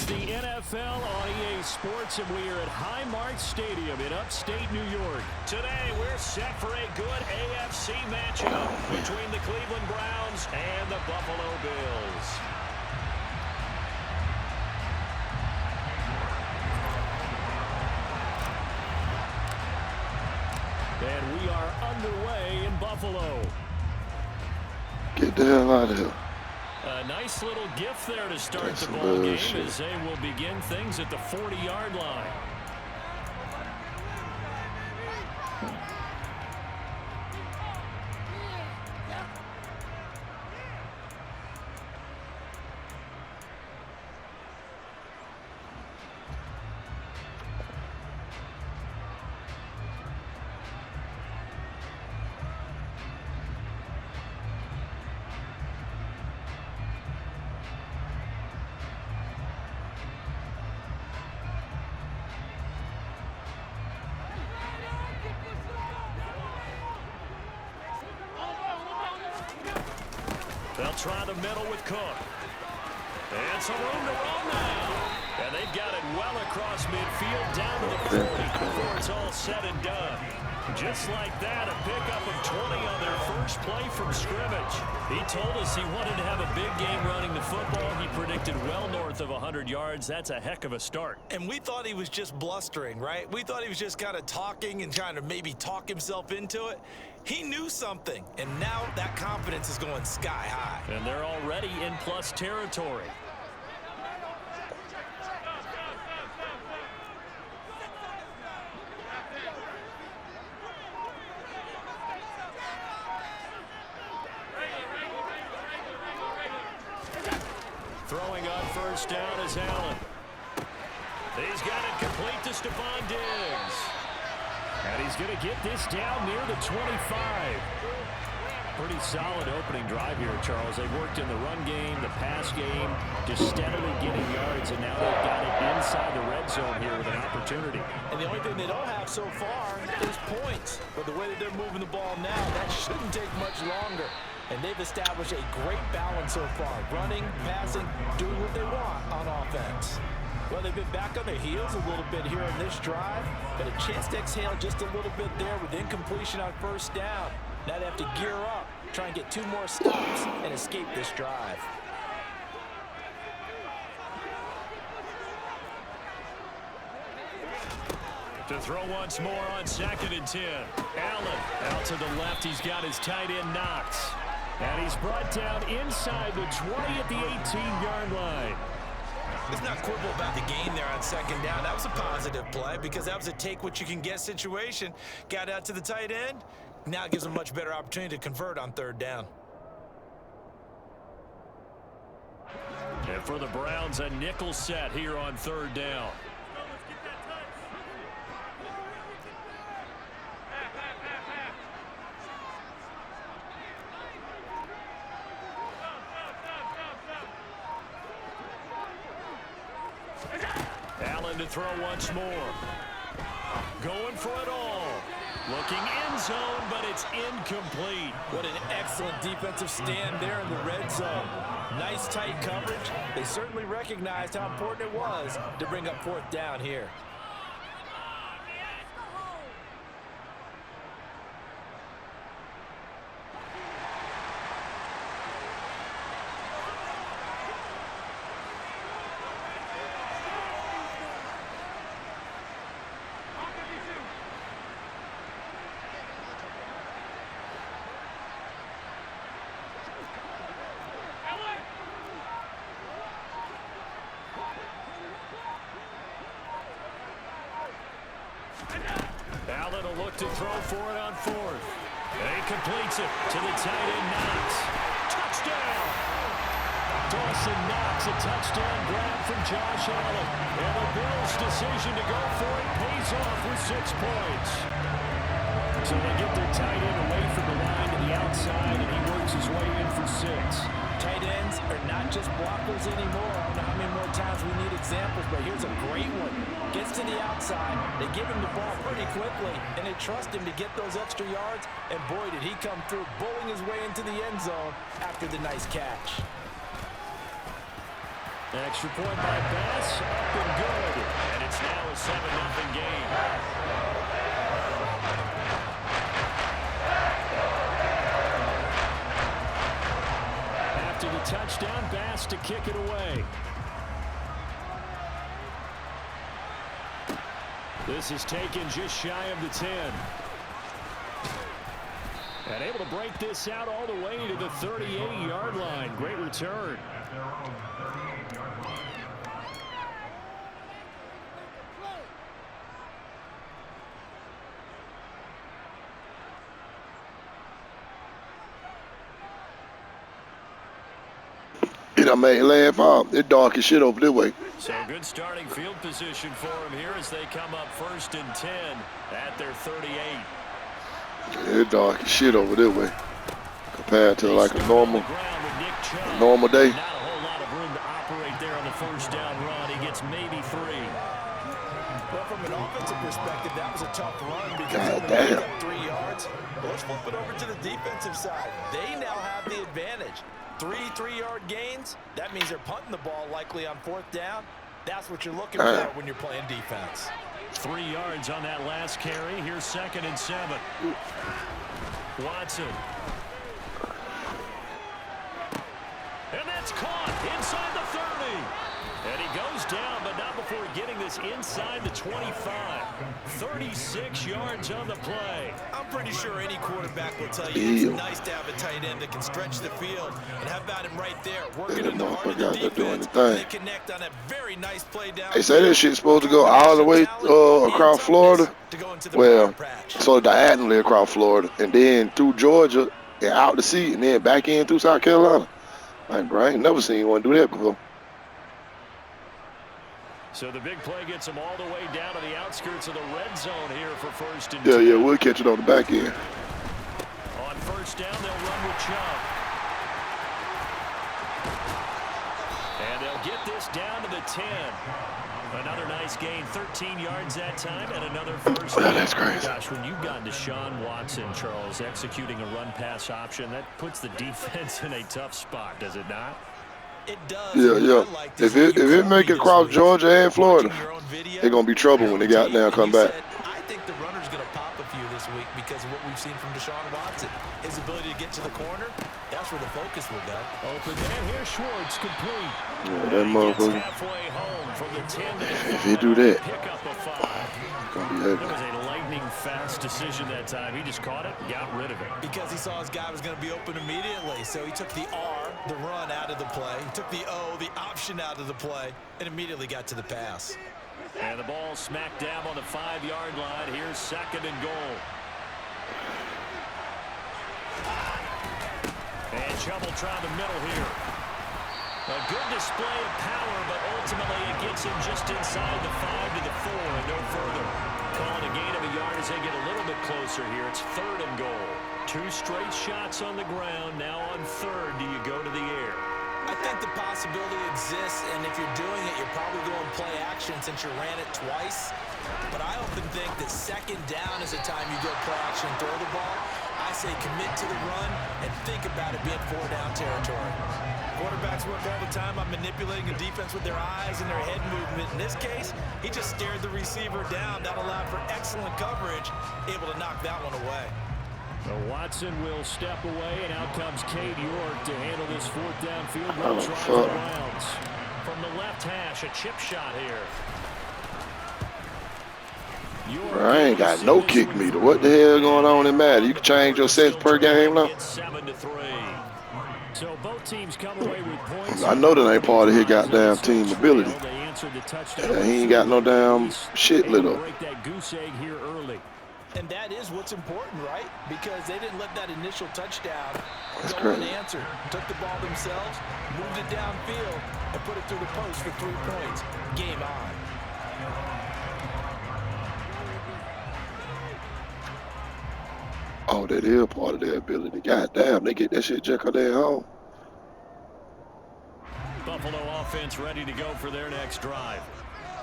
the NFL on EA Sports, and we are at Highmark Stadium in upstate New York. Today, we're set for a good AFC matchup between the Cleveland Browns and the Buffalo Bills. And we are underway in Buffalo. Get the hell out of here. A nice little gift there to start the ball game as they will begin things at the 40-yard line. They'll try the middle with Cook. And some room to run now. And they've got it well across midfield down to the 40 before it's all said and done. Just like that, a pickup of 20 on their first play from scrimmage. He told us he wanted to have a big game running the football. He predicted well north of 100 yards. That's a heck of a start. And we thought he was just blustering, right? We thought he was just kind of talking and trying to maybe talk himself into it. He knew something, and now that confidence is going sky high. And they're already in plus territory. Throwing on first down is Allen. He's got it complete to Stephon Diggs. And he's going to get this down near the 25. Pretty solid opening drive here, Charles. They've worked in the run game, the pass game, just steadily getting yards, and now they've got it inside the red zone here with an opportunity. And the only thing they don't have so far is points. But the way that they're moving the ball now, that shouldn't take much longer. And they've established a great balance so far. Running, passing, doing what they want on offense. Well, they've been back on their heels a little bit here in this drive, but a chance to exhale just a little bit there with incompletion on first down. Now they have to gear up, try and get 2 more stops and escape this drive. To throw once more on 2nd and 10. Allen out to the left. He's got his tight end Knox. And he's brought down inside the 20 at the 18-yard line. Let's not quibble about the gain there on 2nd down. That was a positive play because that was a take-what-you-can-get situation. Got out to the tight end. Now it gives them a much better opportunity to convert on 3rd down. And for the Browns, a nickel set here on 3rd down. Allen to throw once more. Going for it all. Looking end zone, but it's incomplete. What an excellent defensive stand there in the red zone. Nice tight coverage. They certainly recognized how important it was to bring up 4th down here. Allen will look to throw for it on 4th. And he completes it to the tight end Knox. Touchdown! Dawson Knox, a touchdown grab from Josh Allen. And the Bills' decision to go for it pays off with 6 points. So they get their tight end away from the line to the outside, and he works his way in for 6. Tight ends are not just blockers anymore. I don't know how many more times we need examples, but here's a great one. Gets to the outside, they give him the ball pretty quickly, and they trust him to get those extra yards, and boy, did he come through, bowling his way into the end zone after the nice catch. Extra point by Bass, up and good. And it's now a 7-0 game. After the touchdown, Bass to kick it away. This is taken just shy of the 10. And able to break this out all the way to the 38-yard line. Great return. I made laugh out. It's dark as shit over this way. So good starting field position for him here as they come up 1st and 10 at their 38. It's dark as shit over this way compared to like a normal day. Not a whole lot of room to operate there on the 1st down run. He gets maybe 3. Well, from an offensive perspective, that was a tough run because God they damn. got 3 yards. But let's flip it over to the defensive side. They now have the advantage. 3 3-yard gains. That means they're punting the ball likely on 4th down. That's what you're looking for when you're playing defense. 3 yards on that last carry. Here's 2nd and 7. Watson. And that's caught inside the 30. And he goes down, but not before getting this inside the 25. 36 yards on the play. I'm pretty sure any quarterback will tell you it's nice to have a tight end that can stretch the field. And how about him right there, working in the heart of the defense. They connect on a very nice play down. They say this shit's supposed to go all the way across Florida. Well, so diagonally across Florida, and then through Georgia and out to sea, and then back in through South Carolina. Like, bro, I ain't never seen one do that before. So the big play gets them all the way down to the outskirts of the red zone here for 1st and 10. Yeah, we'll catch it on the back end. On 1st down, they'll run with Chubb. And they'll get this down to the 10. Another nice gain, 13 yards that time, and another 1st down. That's crazy. Gosh, when you've gotten Deshaun Watson, Charles, executing a run-pass option, that puts the defense in a tough spot, does it not? It does. Yeah. If it make it across Georgia and Florida, they're gonna be trouble when they got down come back. I think the runner's gonna pop a few this week because of what we've seen from Deshaun Watson. His ability to get to the corner, that's where the focus will go. Open man, here's Schwartz, complete. Yeah, that motherfucker. Halfway home from the 10 to If he do that, pick up a 5. it's gonna be It heavy. was a lightning-fast decision that time. He just caught it and got rid of it. Because he saw his guy was going to be open immediately. So he took the R, the run, out of the play. He took the O, the option, out of the play, and immediately got to the pass. And the ball smacked down on the 5-yard line. Here's 2nd and goal. And Chubb will try the middle here. A good display of power, but ultimately it gets him just inside the 5 to the 4 and no further. Calling a gain of a yard as they get a little bit closer here. It's 3rd and goal. 2 straight shots on the ground. Now on 3rd, do you go to the air? I think the possibility exists, and if you're doing it, you're probably going play action since you ran it twice. But I often think that 2nd down is the time you go play action and throw the ball. I say commit to the run and think about it being 4-down territory. Quarterbacks work all the time on manipulating a defense with their eyes and their head movement. In this case, he just stared the receiver down. That allowed for excellent coverage, able to knock that one away. So Watson will step away, and out comes Cade York to handle this 4th down field goal try for the Browns. From the left hash, a chip shot here. I ain't got no kick meter. What the hell going on in Madden? You can change your sets per game now? So both teams come away with points. I know that ain't part of his goddamn team ability. He ain't got no damn shit lit up. Break that goose egg here early. And that is what's important, right? Because they didn't let that initial touchdown go unanswered. Took the ball themselves, moved it downfield, and put it through the post for 3 points. Game on. Oh, that is part of their ability. God damn, they get that shit jack on their home. Buffalo offense ready to go for their next drive.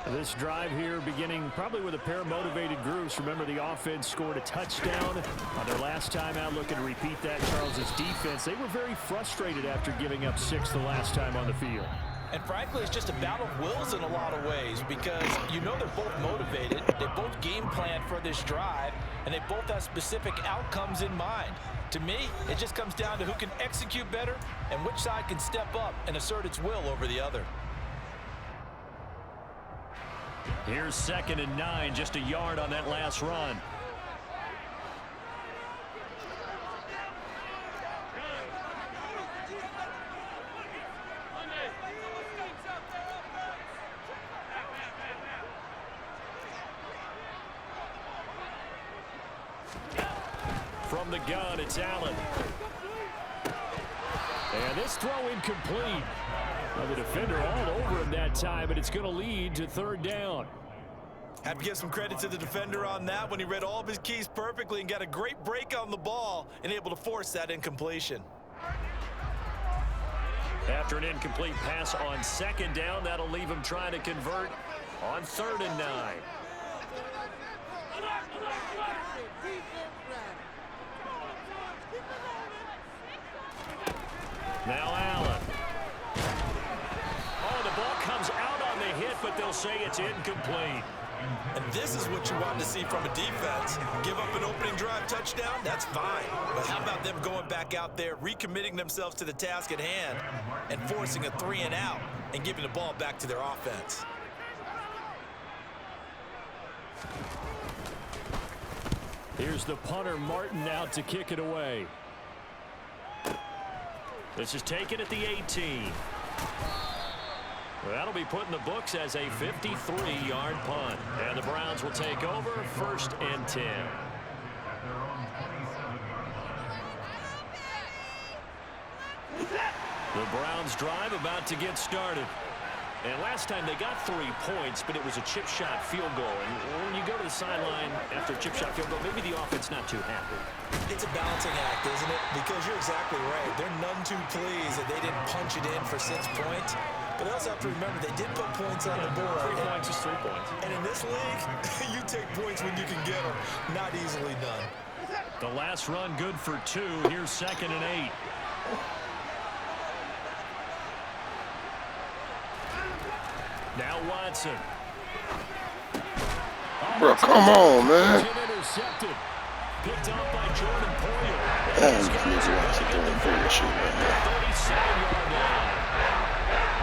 This drive here beginning probably with a pair of motivated groups. Remember, the offense scored a touchdown on their last time out. Looking to repeat that. Charles's defense, they were very frustrated after giving up 6 the last time on the field. And frankly, it's just a battle of wills in a lot of ways because you know they're both motivated. They both game plan for this drive, and they both have specific outcomes in mind. To me, it just comes down to who can execute better and which side can step up and assert its will over the other. Here's 2nd and 9, just a yard on that last run. From the gun, it's Allen. And this throw incomplete. Well, the defender all over him that time, and it's going to lead to 3rd down. Have to give some credit to the defender on that when he read all of his keys perfectly and got a great break on the ball and able to force that incompletion. After an incomplete pass on 2nd down, that'll leave him trying to convert on 3rd and 9. Now Allen. Oh, the ball comes out on the hit, but they'll say it's incomplete. And this is what you want to see from a defense. Give up an opening drive touchdown, that's fine. But how about them going back out there, recommitting themselves to the task at hand, and forcing a 3-and-out and giving the ball back to their offense? Here's the punter, Martin, out to kick it away. This is taken at the 18. Well, that'll be put in the books as a 53-yard punt. And the Browns will take over 1st and 10. The Browns drive about to get started. And last time they got 3 points, but it was a chip shot field goal. And when you go to the sideline after a chip shot field goal, maybe the offense not too happy. It's a balancing act, isn't it? Because you're exactly right. They're none too pleased that they didn't punch it in for 6 points. But they also have to remember they did put points on the board. 3 points is 3 points. And in this league, you take points when you can get them. Not easily done. The last run good for 2. Here's 2nd and 8. Now Watson. Bro, come on, man. Intercepted. Picked up by Jordan Poyer. That's Watson doing bullshit, man. 37-yard line.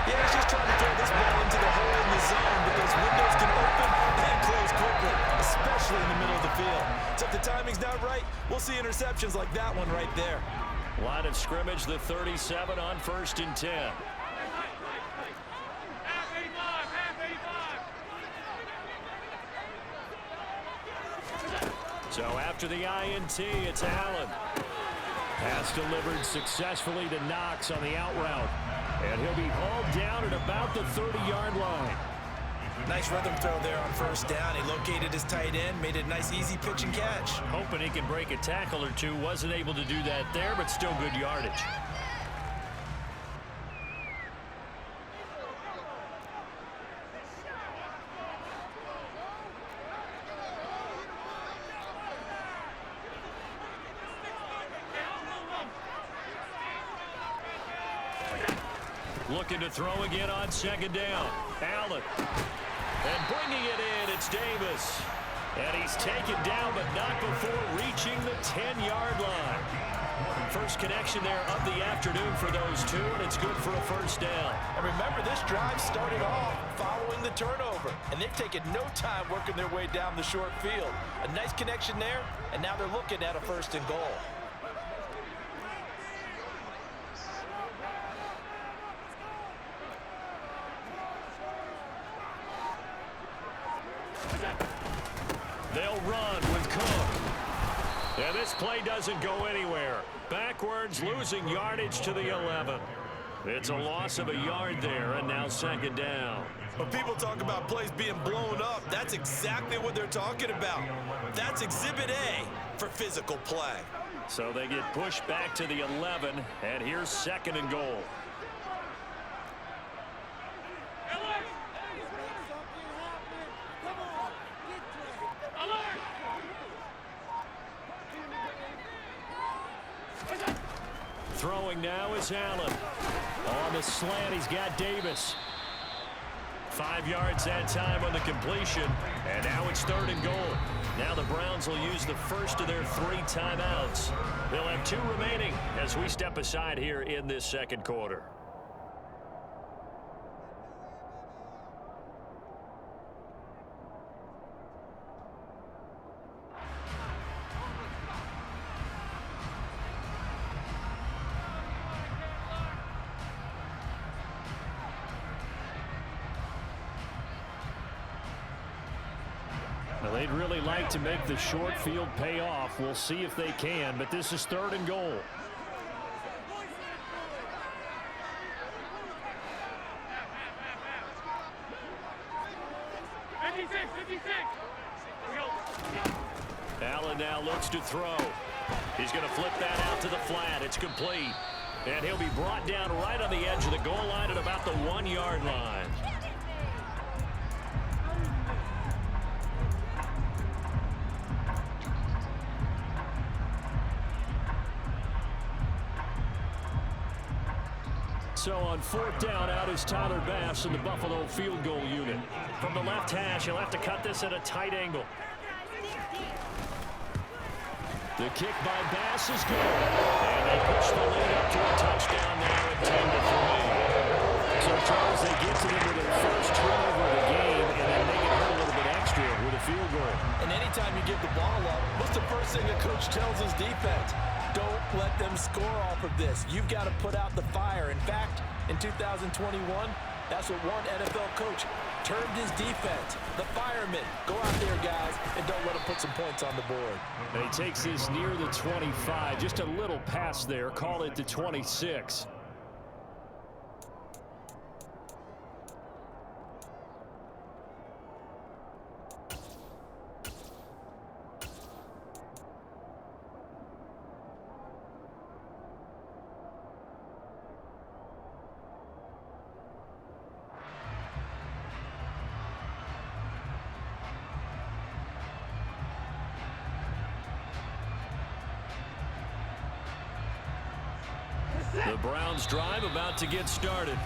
Yeah, he's just trying to throw this ball into the hole in the zone, but those windows can open and close quickly, especially in the middle of the field. So if the timing's not right, we'll see interceptions like that one right there. Line of scrimmage, the 37 on 1st and 10. So after the INT, it's Allen. Pass delivered successfully to Knox on the out route. And he'll be hauled down at about the 30-yard line. Nice rhythm throw there on 1st down. He located his tight end, made a nice easy pitch and catch. Hoping he can break a tackle or two. Wasn't able to do that there, but still good yardage. Looking to throw again on 2nd down. Allen. And bringing it in, it's Davis. And he's taken down, but not before reaching the 10-yard line. First connection there of the afternoon for those two, and it's good for a 1st down. And remember, this drive started off following the turnover, and they've taken no time working their way down the short field. A nice connection there, and now they're looking at a 1st and goal. They'll run with Cook. And this play doesn't go anywhere. Backwards, losing yardage to the 11. It's a loss of a yard there, and now 2nd down. When people talk about plays being blown up, that's exactly what they're talking about. That's Exhibit A for physical play. So they get pushed back to the 11, and here's 2nd and goal. Throwing now is Allen. On the slant, he's got Davis. 5 yards that time on the completion, and now it's 3rd and goal. Now the Browns will use the first of their 3 timeouts. They'll have 2 remaining as we step aside here in this second quarter. Well, they'd really like to make the short field pay off. We'll see if they can, but this is 3rd and goal. Allen now looks to throw. He's going to flip that out to the flat. It's complete. And he'll be brought down right on the edge of the goal line at about the 1-yard line. So on 4th down, out is Tyler Bass in the Buffalo field goal unit. From the left hash, he'll have to cut this at a tight angle. The kick by Bass is good. And they push the lead up to a touchdown there at 10-3. So, Charles, they get to them with their first turnover of the game, and then they get hurt a little bit extra with a field goal. And anytime you give the ball up, what's the first thing a coach tells his defense? Don't let them score off of this. You've got to put out the fire. In fact, in 2021, that's what one NFL coach termed his defense. The firemen. Go out there, guys, and don't let them put some points on the board. And he takes this near the 25. Just a little pass there. Call it the 26. The Browns drive about to get started.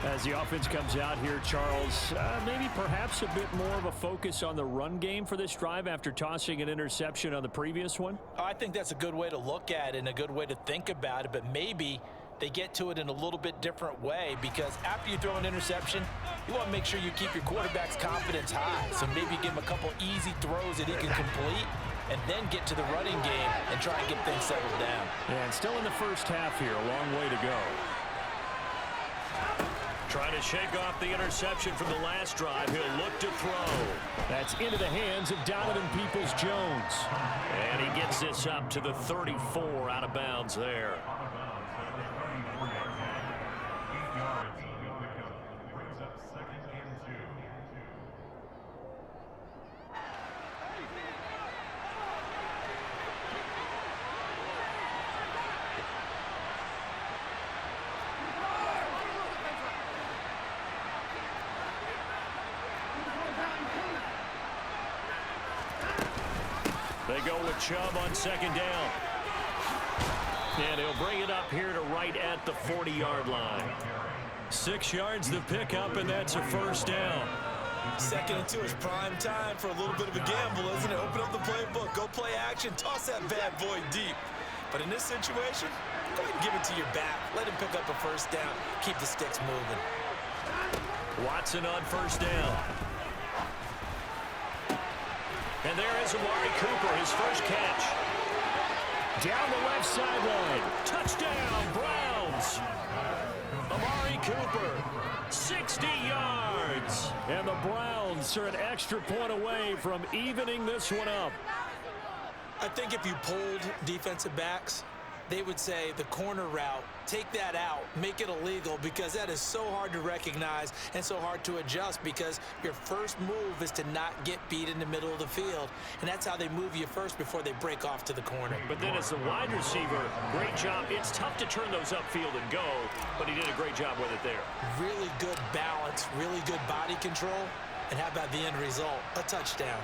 As the offense comes out here, Charles, maybe perhaps a bit more of a focus on the run game for this drive after tossing an interception on the previous one? I think that's a good way to look at it and a good way to think about it, but maybe they get to it in a little bit different way, because after you throw an interception, you want to make sure you keep your quarterback's confidence high. So maybe give him a couple easy throws that he can complete, and then get to the running game and try and get things settled down. Yeah, and still in the first half here, a long way to go. Trying to shake off the interception from the last drive. He'll look to throw. That's into the hands of Donovan Peoples-Jones. And he gets this up to the 34 out of bounds there. They go with Chubb on 2nd down. And he'll bring it up here to right at the 40-yard line. 6 yards the pickup, and that's a first down. 2nd and 2 is prime time for a little bit of a gamble, isn't it? Open up the playbook, go play action, toss that bad boy deep. But in this situation, go ahead and give it to your back. Let him pick up a first down. Keep the sticks moving. Watson on 1st down. And there is Amari Cooper, his first catch. Down the left sideline. Touchdown, Browns. Amari Cooper, 60 yards. And the Browns are an extra point away from evening this one up. I think if you polled defensive backs, they would say the corner route, take that out, make it illegal, because that is so hard to recognize and so hard to adjust, because your first move is to not get beat in the middle of the field, and that's how they move you first before they break off to the corner. But then as a wide receiver, great job. It's tough to turn those upfield and go, but he did a great job with it there. Really good balance, really good body control, and how about the end result? A touchdown.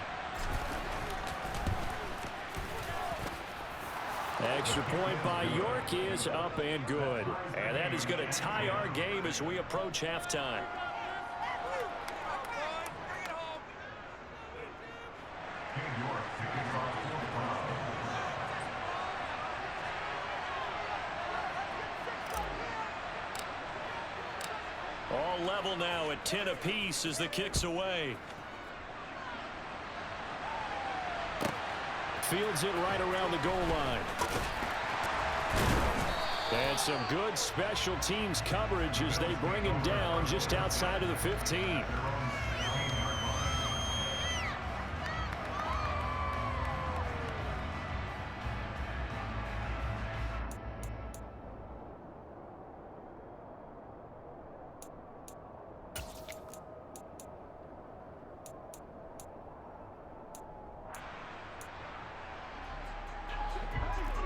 Extra point by York is up and good. And that that is going to tie our game as we approach halftime. All level now at 10 apiece as the kick's away. Fields it right around the goal line. And some good special teams coverage as they bring him down just outside of the 15.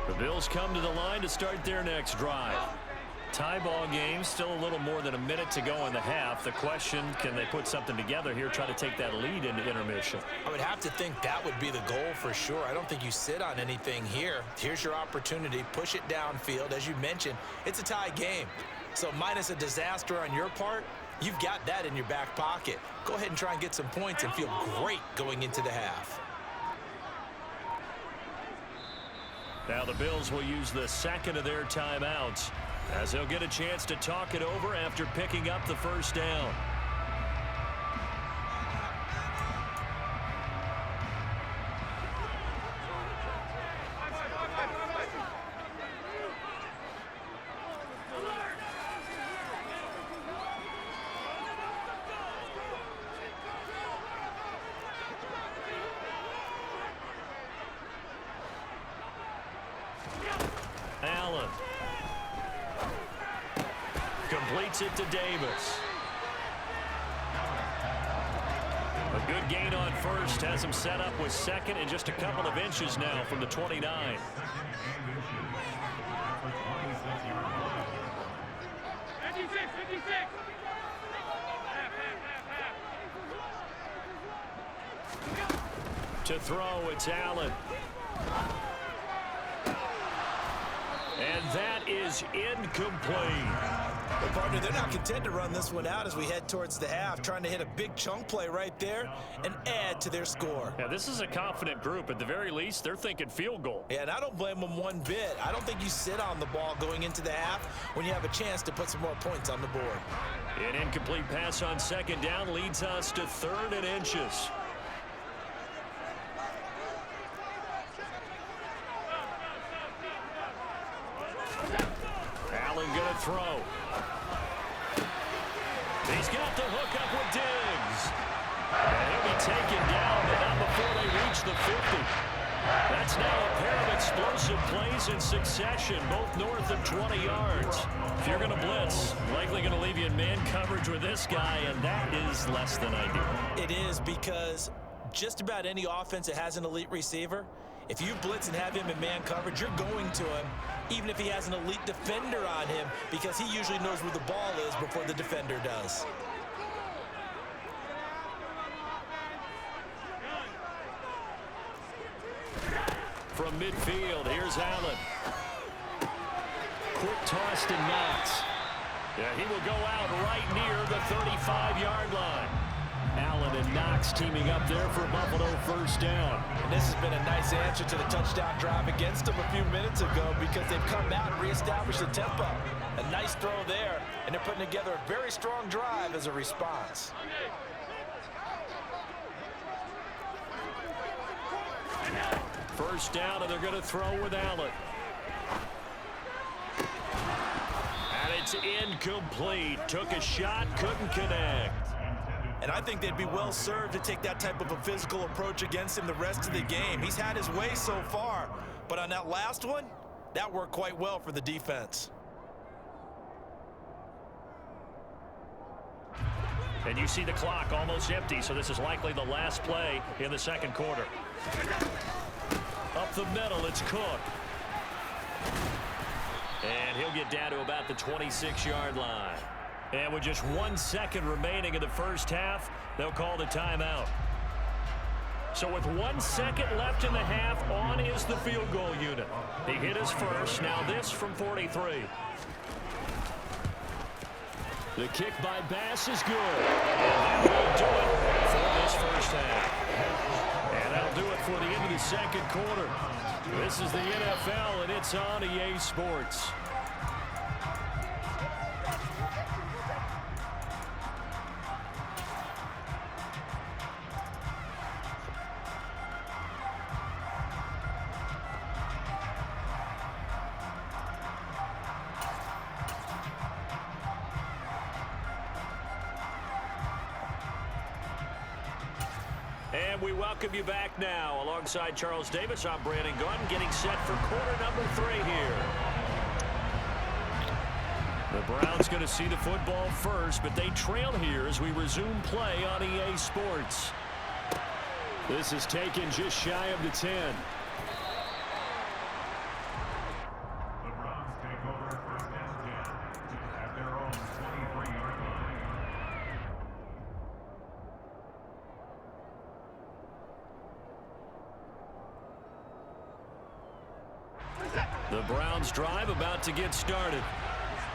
The Bills come to the line to start their next drive. Tie ball game, still a little more than a minute to go in the half. The question, can they put something together here, try to take that lead into intermission? I would have to think that would be the goal for sure. I don't think you sit on anything here. Here's your opportunity. Push it downfield. As you mentioned, it's a tie game. So minus a disaster on your part, you've got that in your back pocket. Go ahead and try and get some points and feel great going into the half. Now the Bills will use the second of their timeouts as they'll get a chance to talk it over after picking up the first down. Allen completes it to Davis. A good gain on first has him set up with second and just a couple of inches now from the 29. To throw, it's Allen. And that is incomplete. Well, partner, they're not content to run this one out as we head towards the half, trying to hit a big chunk play right there and add to their score. Yeah, this is a confident group. At the very least, they're thinking field goal. Yeah, and I don't blame them one bit. I don't think you sit on the ball going into the half when you have a chance to put some more points on the board. An incomplete pass on second down leads us to 3rd and inches. Allen gonna throw. He's got the hook up with Diggs. And he'll be taken down, but not before they reach the 50. That's now a pair of explosive plays in succession, both north of 20 yards. If you're going to blitz, likely going to leave you in man coverage with this guy, and that is less than ideal. It is, because just about any offense that has an elite receiver, if you blitz and have him in man coverage, you're going to him, even if he has an elite defender on him, because he usually knows where the ball is before the defender does. From midfield, here's Allen. Quick toss to Knox. Yeah, he will go out right near the 35-yard line. Allen and Knox teaming up there for Buffalo first down. And this has been a nice answer to the touchdown drive against them a few minutes ago, because they've come out and reestablished the tempo. A nice throw there, and they're putting together a very strong drive as a response. First down, and they're going to throw with Allen. And it's incomplete. Took a shot, couldn't connect. And I think they'd be well served to take that type of a physical approach against him the rest of the game. He's had his way so far, but on that last one, that worked quite well for the defense. And you see the clock almost empty, so this is likely the last play in the second quarter. Up the middle, it's Cook. And he'll get down to about the 26-yard line. And with just 1 second remaining in the first half, they'll call the timeout. So with 1 second left in the half, on is the field goal unit. He hit his first. Now this from 43. The kick by Bass is good. And that will do it for this first half. And that'll do it for the end of the second quarter. This is the NFL, and it's on EA Sports. And we welcome you back now. Alongside Charles Davis, I'm Brandon Gunn, getting set for quarter number 3 here. The Browns going to see the football first, but they trail here as we resume play on EA Sports. This is taken just shy of the 10. The Browns drive about to get started.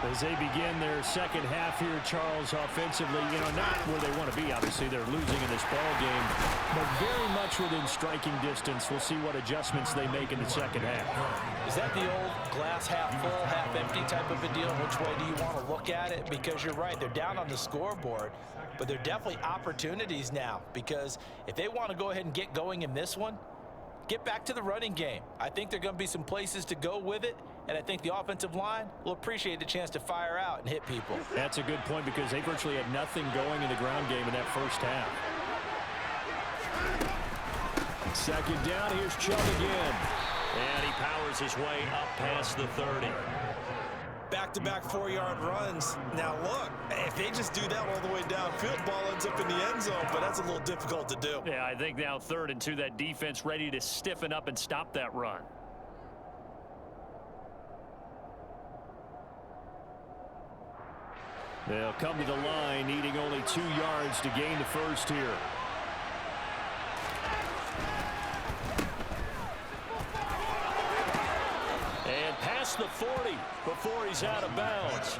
As they begin their second half here, Charles, offensively, not where they want to be. Obviously, they're losing in this ball game, but very much within striking distance. We'll see what adjustments they make in the second half. Is that the old glass half full, half empty type of a deal? Which way do you want to look at it? Because you're right, they're down on the scoreboard, but they're definitely opportunities now. Because if they want to go ahead and get going in this one, get back to the running game. I think there are going to be some places to go with it, and I think the offensive line will appreciate the chance to fire out and hit people. That's a good point because they virtually had nothing going in the ground game in that first half. Second down, here's Chubb again. And he powers his way up past the 30. Back-to-back 4-yard runs. Now, look, if they just do that all the way downfield, ball ends up in the end zone, but that's a little difficult to do. Yeah, I think now 3rd and 2, that defense ready to stiffen up and stop that run. They'll come to the line, needing only 2 yards to gain the first here. And past the 40 before he's out of bounds.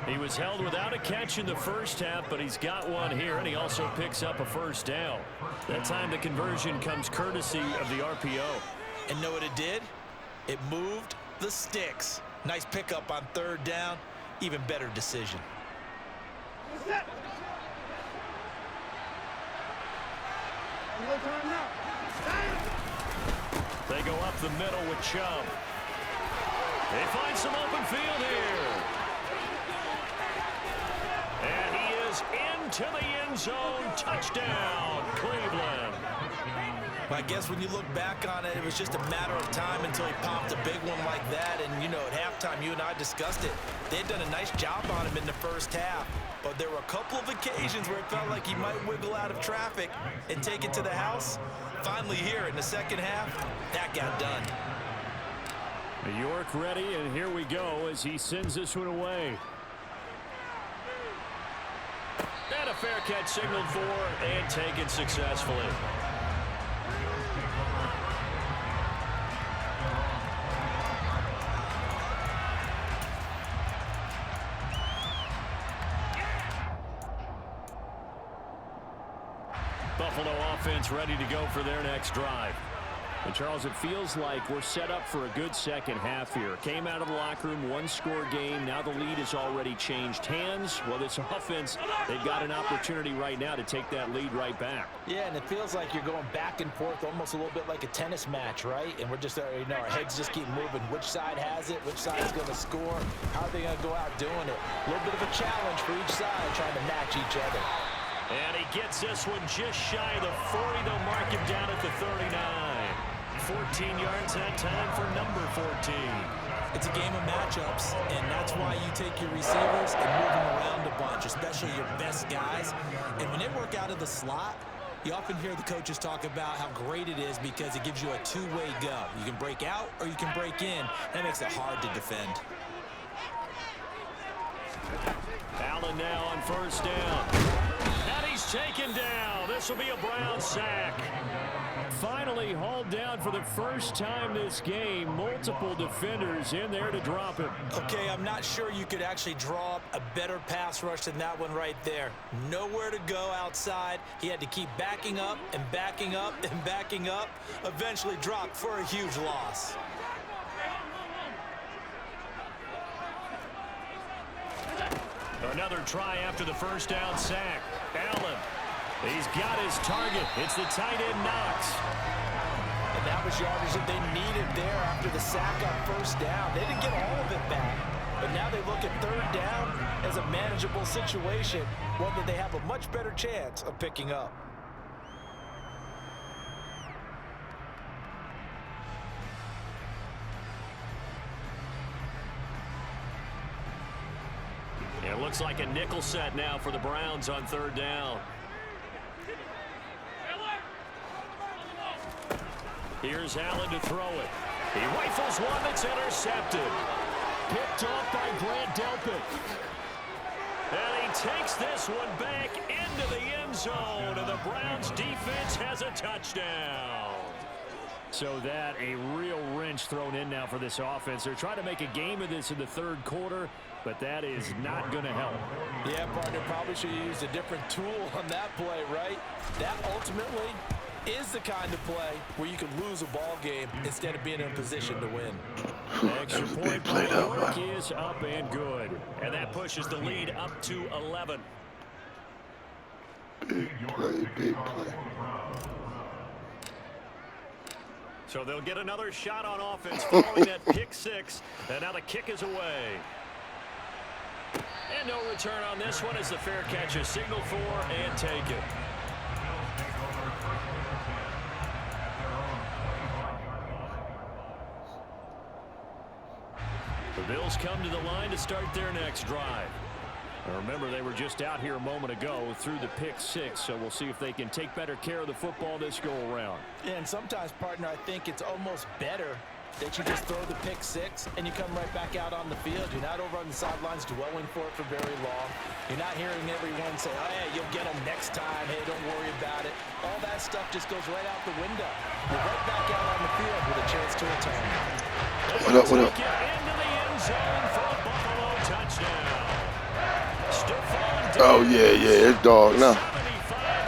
He was held without a catch in the first half, but he's got one here, and he also picks up a first down. That time the conversion comes courtesy of the RPO. And know what it did? It moved the sticks. Nice pickup on 3rd down. Even better decision. They go up the middle with Chubb. They find some open field here. And he is into the end zone. Touchdown, Cleveland. I guess when you look back on it, it was just a matter of time until he popped a big one like that. And, at halftime, you and I discussed it. They had done a nice job on him in the first half. But there were a couple of occasions where it felt like he might wiggle out of traffic and take it to the house. Finally here in the second half, that got done. New York ready, and here we go as he sends this one away. And a fair catch signaled for and taken successfully. Buffalo offense ready to go for their next drive. And Charles, it feels like we're set up for a good second half here. Came out of the locker room, 1-score game. Now the lead has already changed hands. Well, this offense, they've got an opportunity right now to take that lead right back. Yeah, and it feels like you're going back and forth almost a little bit like a tennis match, right? And we're just, our heads just keep moving. Which side has it? Which side's going to score? How are they going to go out doing it? A little bit of a challenge for each side trying to match each other. And he gets this one just shy of the 40. They'll mark him down at the 39. 14 yards that time for number 14. It's a game of matchups, and that's why you take your receivers and move them around a bunch, especially your best guys. And when they work out of the slot, you often hear the coaches talk about how great it is because it gives you a two-way go. You can break out or you can break in. That makes it hard to defend. Allen now on first down. And he's taken down. This will be a Brown sack. finally hauled down for the first time this game. Multiple defenders in there to drop him. Okay, I'm not sure you could actually draw up a better pass rush than that one right there. Nowhere to go outside. He had to keep backing up and backing up and backing up. Eventually dropped for a huge loss. Another try after the first down sack. Allen. He's got his target. It's the tight end Knox. And that was yardage that they needed there after the sack on first down. They didn't get all of it back. But now they look at third down as a manageable situation, one that they have a much better chance of picking up. It looks like a nickel set now for the Browns on third down. Here's Allen to throw it. He rifles one that's intercepted. Picked off by Grant Delpit. And he takes this one back into the end zone, and the Browns defense has a touchdown. So that a real wrench thrown in now for this offense. They're trying to make a game of this in the third quarter, but that is not going to help. Yeah, partner, probably should have used a different tool on that play, right? That ultimately is the kind of play where you can lose a ball game instead of being in a position to win. Extra point play work is up and good. And that pushes the lead up to 11. Big play, big play. So they'll get another shot on offense following that pick six. And now the kick is away. And no return on this one as the fair catch is signaled for and taken. The Bills come to the line to start their next drive. Now remember, they were just out here a moment ago through the pick six, so we'll see if they can take better care of the football this go-around. Yeah, and sometimes, partner, I think it's almost better that you just throw the pick six and you come right back out on the field. You're not over on the sidelines dwelling for it for very long. You're not hearing everyone say, oh, yeah, you'll get them next time. Hey, don't worry about it. All that stuff just goes right out the window. You're right back out on the field with a chance to return. What up, what up? Into the end zone for a Buffalo touchdown. Oh, yeah, it's dog now. 75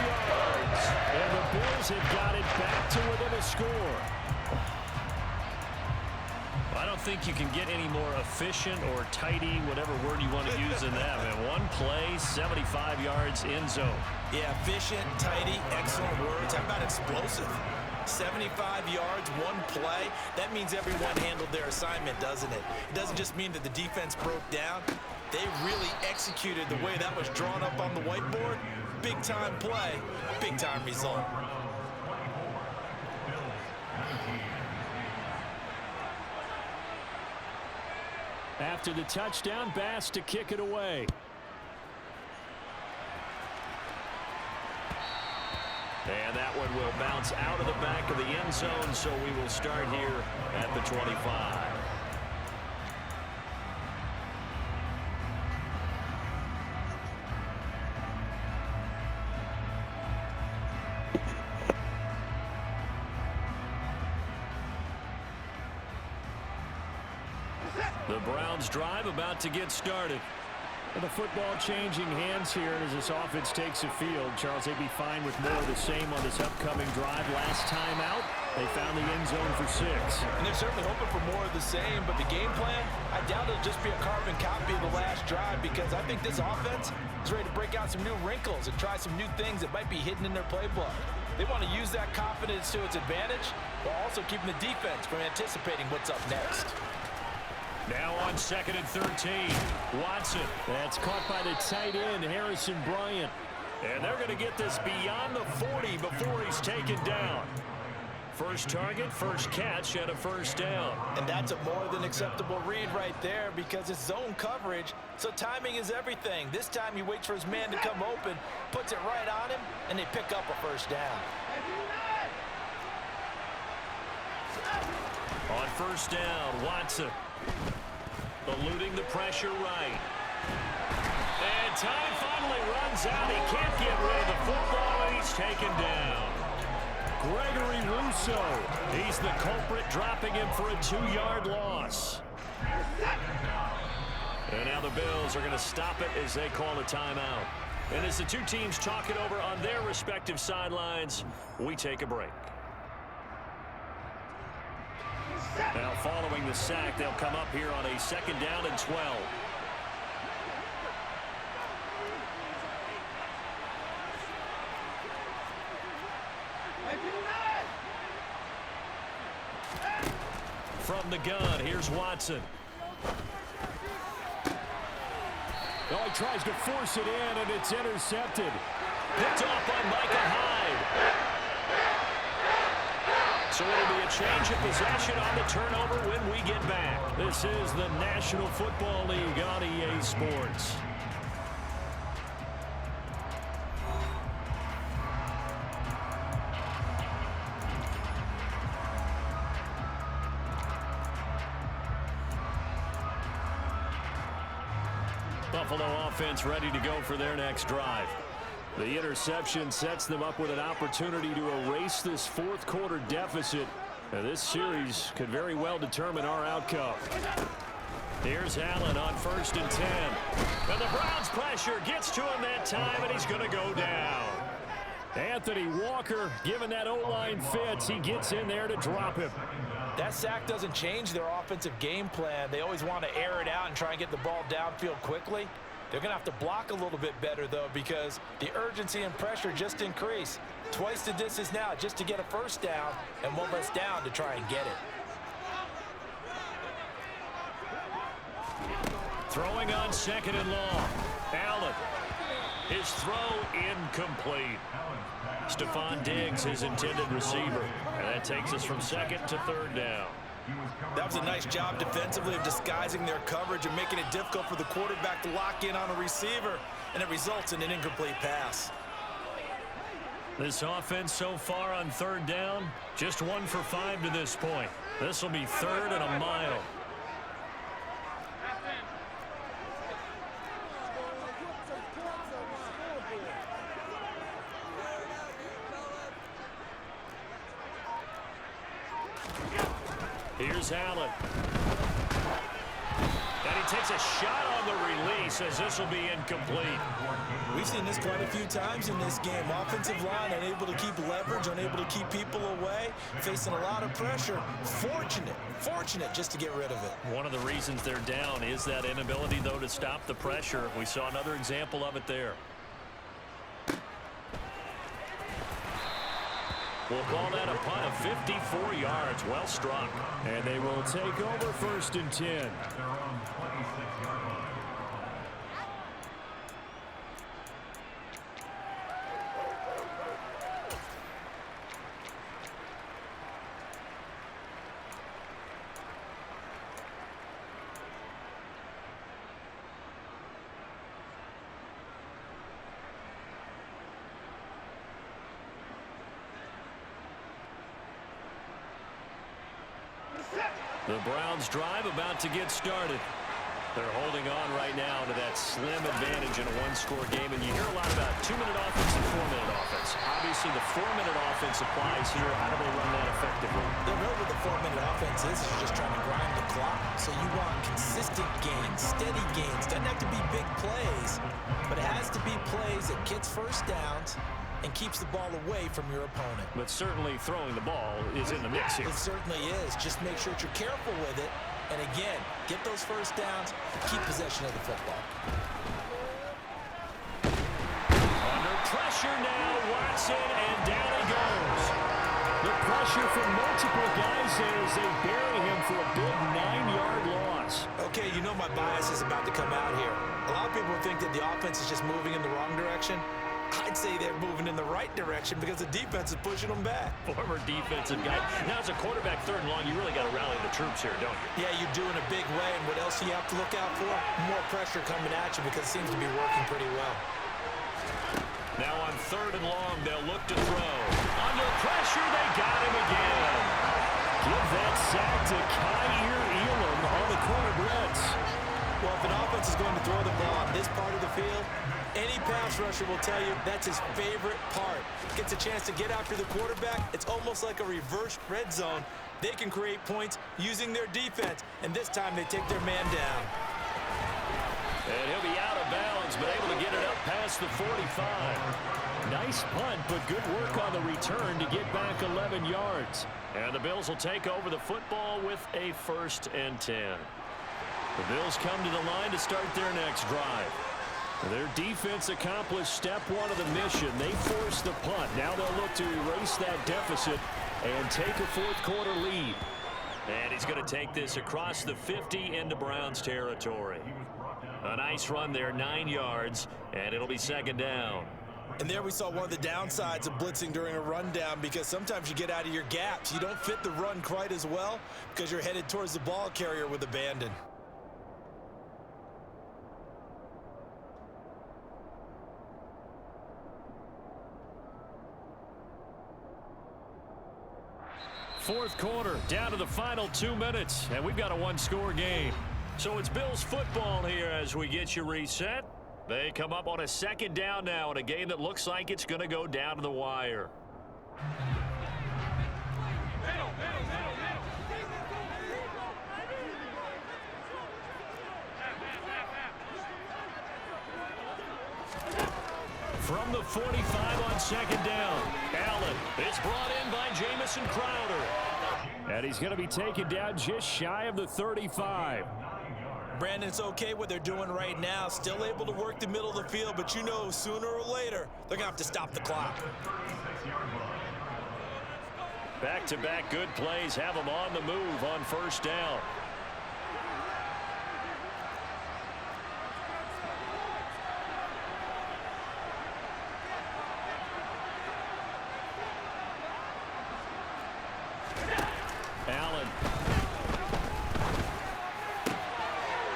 yards. And the Bills have got it back to within a score. I don't think you can get any more efficient or tidy, whatever word you want to use in that. Man, one play, 75 yards in zone. Yeah, efficient, tidy, excellent words. How about explosive? 75 yards, one play. That means everyone handled their assignment, doesn't it? It doesn't just mean that the defense broke down. They really executed the way that was drawn up on the whiteboard. Big-time play, big-time result. After the touchdown, Bass to kick it away. And that one will bounce out of the back of the end zone, so we will start here at the 25. The Browns drive about to get started. And the football changing hands here as this offense takes the field. Charles, they'd be fine with more of the same on this upcoming drive. Last time out, they found the end zone for 6. And they're certainly hoping for more of the same, but the game plan, I doubt it'll just be a carbon copy of the last drive, because I think this offense is ready to break out some new wrinkles and try some new things that might be hidden in their playbook. They want to use that confidence to its advantage while also keeping the defense from anticipating what's up next. Now on 2nd and 13. Watson. That's caught by the tight end, Harrison Bryant. And they're going to get this beyond the 40 before he's taken down. First target, first catch, and a first down. And that's a more than acceptable read right there, because it's zone coverage, so timing is everything. This time he waits for his man to come open, puts it right on him, and they pick up a first down. On first down, Watson. Eluding the pressure right. And time finally runs out. He can't get rid of the football, and he's taken down. Gregory Rousseau. He's the culprit, dropping him for a 2-yard loss. And now the Bills are going to stop it as they call a timeout. And as the two teams talk it over on their respective sidelines, we take a break. Now following the sack, they'll come up here on a 2nd down and 12. From the gun, here's Watson. Oh, he tries to force it in, and it's intercepted. Picked off by Micah Hyde. So it'll be a change of possession on the turnover when we get back. This is the National Football League on EA Sports. Buffalo offense ready to go for their next drive. The interception sets them up with an opportunity to erase this 4th quarter deficit. Now, this series could very well determine our outcome. Here's Allen on 1st and 10. And the Browns pressure gets to him that time, and he's going to go down. Anthony Walker, given that O-line fits, he gets in there to drop him. That sack doesn't change their offensive game plan. They always want to air it out and try and get the ball downfield quickly. They're going to have to block a little bit better, though, because the urgency and pressure just increase. Twice the distance now just to get a 1st down, and 1 less down to try and get it. Throwing on 2nd and long. Allen. His throw incomplete. Stephon Diggs, his intended receiver. And that takes us from 2nd to 3rd down. That was a nice job defensively of disguising their coverage and making it difficult for the quarterback to lock in on a receiver, and it results in an incomplete pass. This offense so far on 3rd down, just 1 for 5 to this point. This will be 3rd and a mile. Here's Allen. And he takes a shot on the release as this will be incomplete. We've seen this quite a few times in this game. Offensive line unable to keep leverage, unable to keep people away, facing a lot of pressure. Fortunate just to get rid of it. One of the reasons they're down is that inability, though, to stop the pressure. We saw another example of it there. We'll call that a punt of 54 yards. Well struck. And they will take over 1st and 10. The Browns drive about to get started. They're holding on right now to that slim advantage in a 1-score game, and you hear a lot about 2-minute offense and 4-minute offense. Obviously, the 4-minute offense applies here. How do they run that effectively? They know what the 4-minute offense is. You're just trying to grind the clock. So you want consistent gains, steady gains. Doesn't have to be big plays, but it has to be plays that gets 1st downs and keeps the ball away from your opponent. But certainly throwing the ball is in the mix here. It certainly is. Just make sure that you're careful with it. And again, get those 1st downs, keep possession of the football. Under pressure now, Watson, and down he goes. The pressure from multiple guys as they bury him for a big 9-yard loss. Okay, you know my bias is about to come out here. A lot of people think that the offense is just moving in the wrong direction. I'd say they're moving in the right direction because the defense is pushing them back. Former defensive guy. Now, as a quarterback, 3rd and long, you really got to rally the troops here, don't you? Yeah, you do in a big way. And what else do you have to look out for? More pressure coming at you because it seems to be working pretty well. Now on 3rd and long, they'll look to throw. Under pressure, they got him again. Give that sack to Kyer Elam on the corner blitz. Well, if an offense is going to throw the ball on this part of the field, any pass rusher will tell you that's his favorite part. Gets a chance to get after the quarterback. It's almost like a reverse red zone. They can create points using their defense, and this time they take their man down. And he'll be out of bounds, but able to get it up past the 45. Nice punt, but good work on the return to get back 11 yards. And the Bills will take over the football with a 1st and 10. The Bills come to the line to start their next drive. Their defense accomplished step 1 of the mission. They forced the punt. Now they'll look to erase that deficit and take a 4th quarter lead. And he's going to take this across the 50 into Browns territory. A nice run there, 9 yards, and it'll be 2nd down. And there we saw one of the downsides of blitzing during a rundown, because sometimes you get out of your gaps. You don't fit the run quite as well because you're headed towards the ball carrier with abandon. Fourth quarter, down to the final 2 minutes, and we've got a 1-score game. So it's Bills football here as we get you reset. They come up on a 2nd down now in a game that looks like it's going to go down to the wire. From the 45 on 2nd down, Allen is brought in by Jamison Crowder. And he's going to be taken down just shy of the 35. Brandon, it's okay what they're doing right now. Still able to work the middle of the field, but you know sooner or later they're going to have to stop the clock. Back-to-back good plays have them on the move on 1st down. Allen.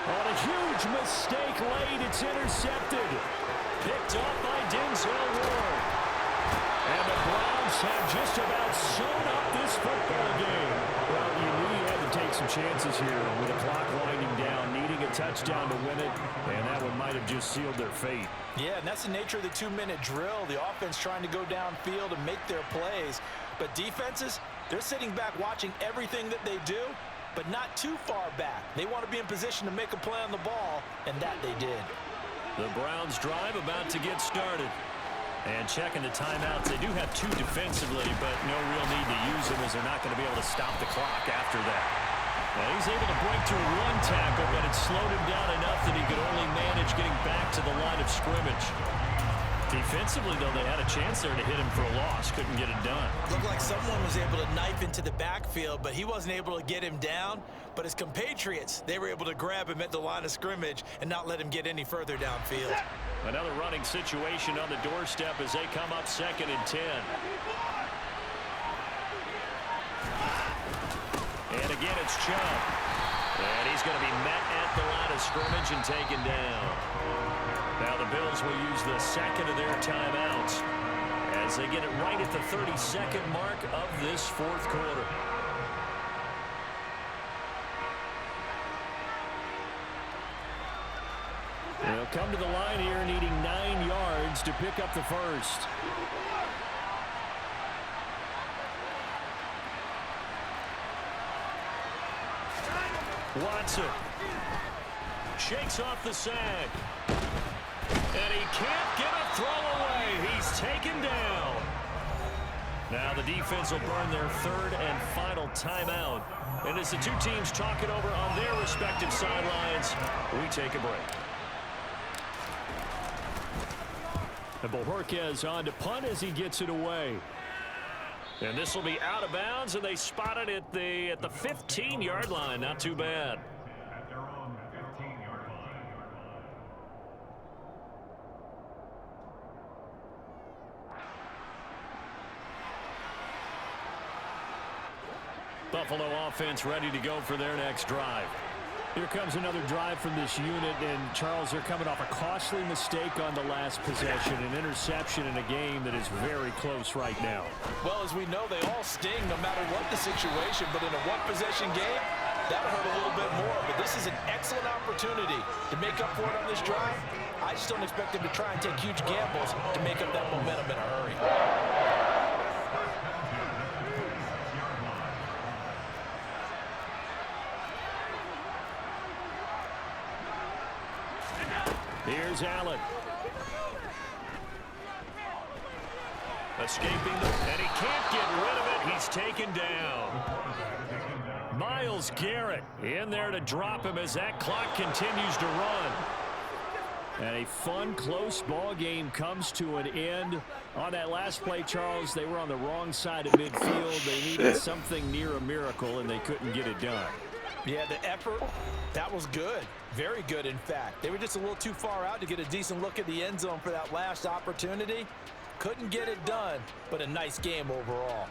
On a huge mistake late, it's intercepted. Picked off by Denzel Ward. And the Browns have just about sewn up this football game. Well, you knew you had to take some chances here with the clock winding down, needing a touchdown to win it, and that one might have just sealed their fate. Yeah, and that's the nature of the 2-minute drill. The offense trying to go downfield and make their plays. But defenses, they're sitting back watching everything that they do, but not too far back. They want to be in position to make a play on the ball, and that they did. The Browns drive about to get started. And checking the timeouts, they do have 2 defensively, but no real need to use them as they're not going to be able to stop the clock after that. Now he's able to break through 1 tackle, but it slowed him down enough that he could only manage getting back to the line of scrimmage. Defensively, though, they had a chance there to hit him for a loss. Couldn't get it done. Looked like someone was able to knife into the backfield, but he wasn't able to get him down. But his compatriots, they were able to grab him at the line of scrimmage and not let him get any further downfield. Another running situation on the doorstep as they come up 2nd and 10. And again, it's Chubb. And he's going to be met at the line of scrimmage and taken down. Now the Bills will use the 2nd of their timeouts as they get it right at the 32nd mark of this 4th quarter. They'll come to the line here needing 9 yards to pick up the 1st. Watson shakes off the sag. And he can't get a throw away. He's taken down. Now the defense will burn their 3rd and final timeout. And as the 2 teams talk it over on their respective sidelines, we take a break. And Bojorquez on to punt as he gets it away. And this will be out of bounds, and they spot it at the 15-yard line. Not too bad. Buffalo offense ready to go for their next drive. Here comes another drive from this unit, and Charles, they're coming off a costly mistake on the last possession, an interception in a game that is very close right now. Well, as we know, they all sting no matter what the situation, but in a one-possession game, That'll hurt a little bit more, but this is an excellent opportunity to make up for it on this drive. I just don't expect him to try and take huge gambles to make up that momentum in a hurry. Here's Allen. Escaping, and he can't get rid of it. He's taken down. Myles Garrett in there to drop him as that clock continues to run. And a fun, close ball game comes to an end. On that last play, Charles, they were on the wrong side of midfield. They needed something near a miracle, and they couldn't get it done. Yeah, the effort, that was good. Very good, in fact. They were just a little too far out to get a decent look at the end zone for that last opportunity. Couldn't get it done, but a nice game overall.